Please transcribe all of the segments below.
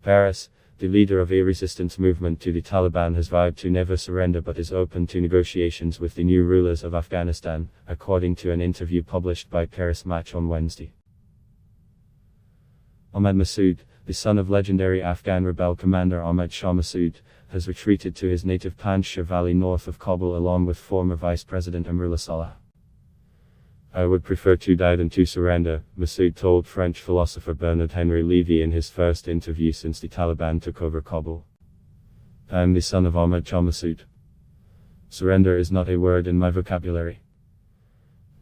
Paris, the leader of a resistance movement to the Taliban, has vowed to never surrender but is open to negotiations with the new rulers of Afghanistan, according to an interview published by Paris Match on Wednesday. Ahmad Massoud, the son of legendary Afghan rebel commander Ahmad Shah Massoud, has retreated to his native Panjshir Valley north of Kabul along with former Vice President Amrullah Saleh. "I would prefer to die than to surrender," Massoud told French philosopher Bernard Henry Lévy in his first interview since the Taliban took over Kabul. "I am the son of Ahmad Shah Massoud. Surrender is not a word in my vocabulary."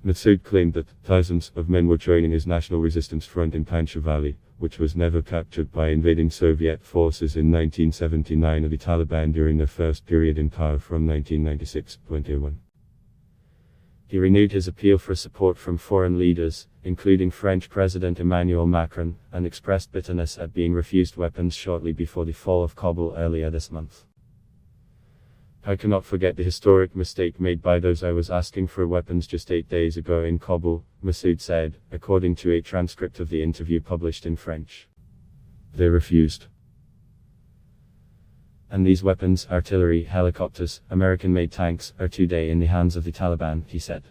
Massoud claimed that thousands of men were joining his National Resistance Front in Panjshir Valley, which was never captured by invading Soviet forces in 1979 or the Taliban during their first period in power from 1996 to 2001. He renewed his appeal for support from foreign leaders, including French President Emmanuel Macron, and expressed bitterness at being refused weapons shortly before the fall of Kabul earlier this month. "I cannot forget the historic mistake made by those I was asking for weapons just 8 days ago in Kabul," Massoud said, according to a transcript of the interview published in French. "They refused. And these weapons, artillery, helicopters, American-made tanks, are today in the hands of the Taliban," he said.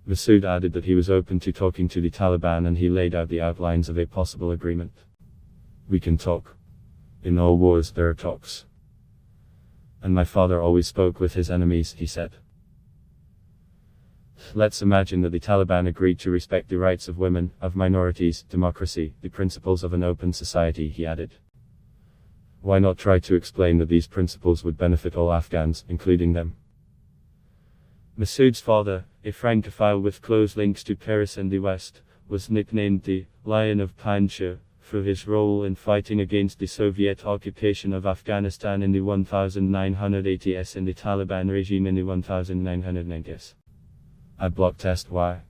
Massoud added that he was open to talking to the Taliban and he laid out the outlines of a possible agreement. "We can talk. In all wars there are talks. And my father always spoke with his enemies," he said. "Let's imagine that the Taliban agreed to respect the rights of women, of minorities, democracy, the principles of an open society," he added. "Why not try to explain that these principles would benefit all Afghans, including them?" Massoud's father, a Francophile with close links to Paris and the West, was nicknamed the Lion of Panjshir for his role in fighting against the Soviet occupation of Afghanistan in the 1980s and the Taliban regime in the 1990s. Ad block test. Why?